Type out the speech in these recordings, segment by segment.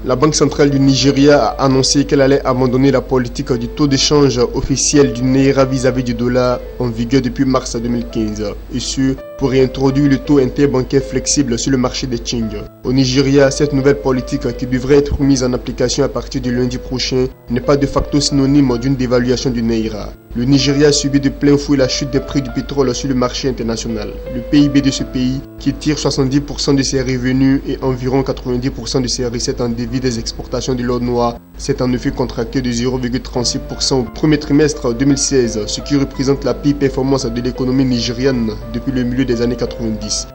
La Banque centrale du Nigeria a annoncé qu'elle allait abandonner la politique du taux d'échange officiel du Naira vis-à-vis du dollar en vigueur depuis mars 2015, et ce, pour réintroduire le taux interbancaire flexible sur le marché des change. Au Nigeria, cette nouvelle politique qui devrait être mise en application à partir du lundi prochain n'est pas de facto synonyme d'une dévaluation du Naira. Le Nigeria a subi de plein fouet la chute des prix du pétrole sur le marché international. Le PIB de ce pays, qui tire 70% de ses revenus et environ 90% de ses recettes en débit des exportations de l'or noir, s'est en effet contracté de 0,36% au premier trimestre 2016, ce qui représente la pire performance de l'économie nigériane depuis le milieu des années 90.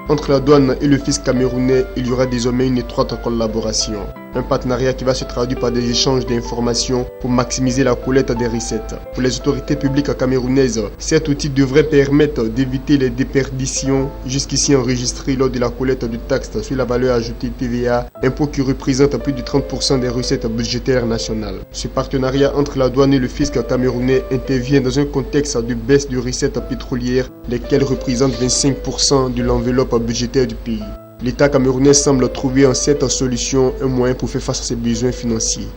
Entre la douane et le fisc camerounais, il y aura désormais une étroite collaboration. Un partenariat qui va se traduire par des échanges d'informations pour maximiser la collecte des recettes. Pour les autorités publiques camerounaises, cet outil devrait permettre d'éviter les déperditions jusqu'ici enregistrées lors de la collecte de taxes sur la valeur ajoutée TVA, impôt qui représente plus de 30% des recettes budgétaires nationales. Ce partenariat entre la douane et le fisc camerounais intervient dans un contexte de baisse de recettes pétrolières, lesquelles représentent 25% de l'enveloppe budgétaire du pays. L'État camerounais semble trouver en cette solution un moyen pour faire face à ses besoins financiers.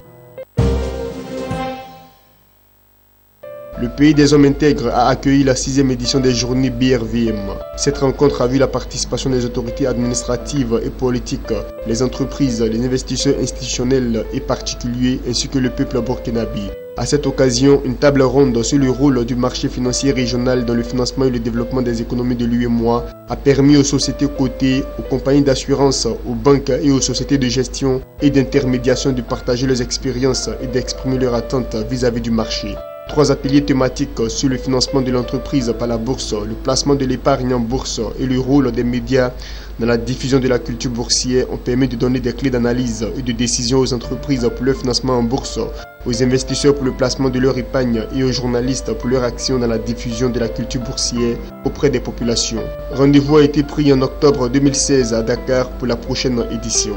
Le pays des hommes intègres a accueilli la 6e édition des journées BRVM. Cette rencontre a vu la participation des autorités administratives et politiques, les entreprises, les investisseurs institutionnels et particuliers ainsi que le peuple burkinabé. À cette occasion, une table ronde sur le rôle du marché financier régional dans le financement et le développement des économies de l'UEMOA a permis aux sociétés cotées, aux compagnies d'assurance, aux banques et aux sociétés de gestion et d'intermédiation de partager leurs expériences et d'exprimer leurs attentes vis-à-vis du marché. 3 ateliers thématiques sur le financement de l'entreprise par la bourse, le placement de l'épargne en bourse et le rôle des médias dans la diffusion de la culture boursière ont permis de donner des clés d'analyse et de décision aux entreprises pour leur financement en bourse, aux investisseurs pour le placement de leur épargne et aux journalistes pour leur action dans la diffusion de la culture boursière auprès des populations. Rendez-vous a été pris en octobre 2016 à Dakar pour la prochaine édition.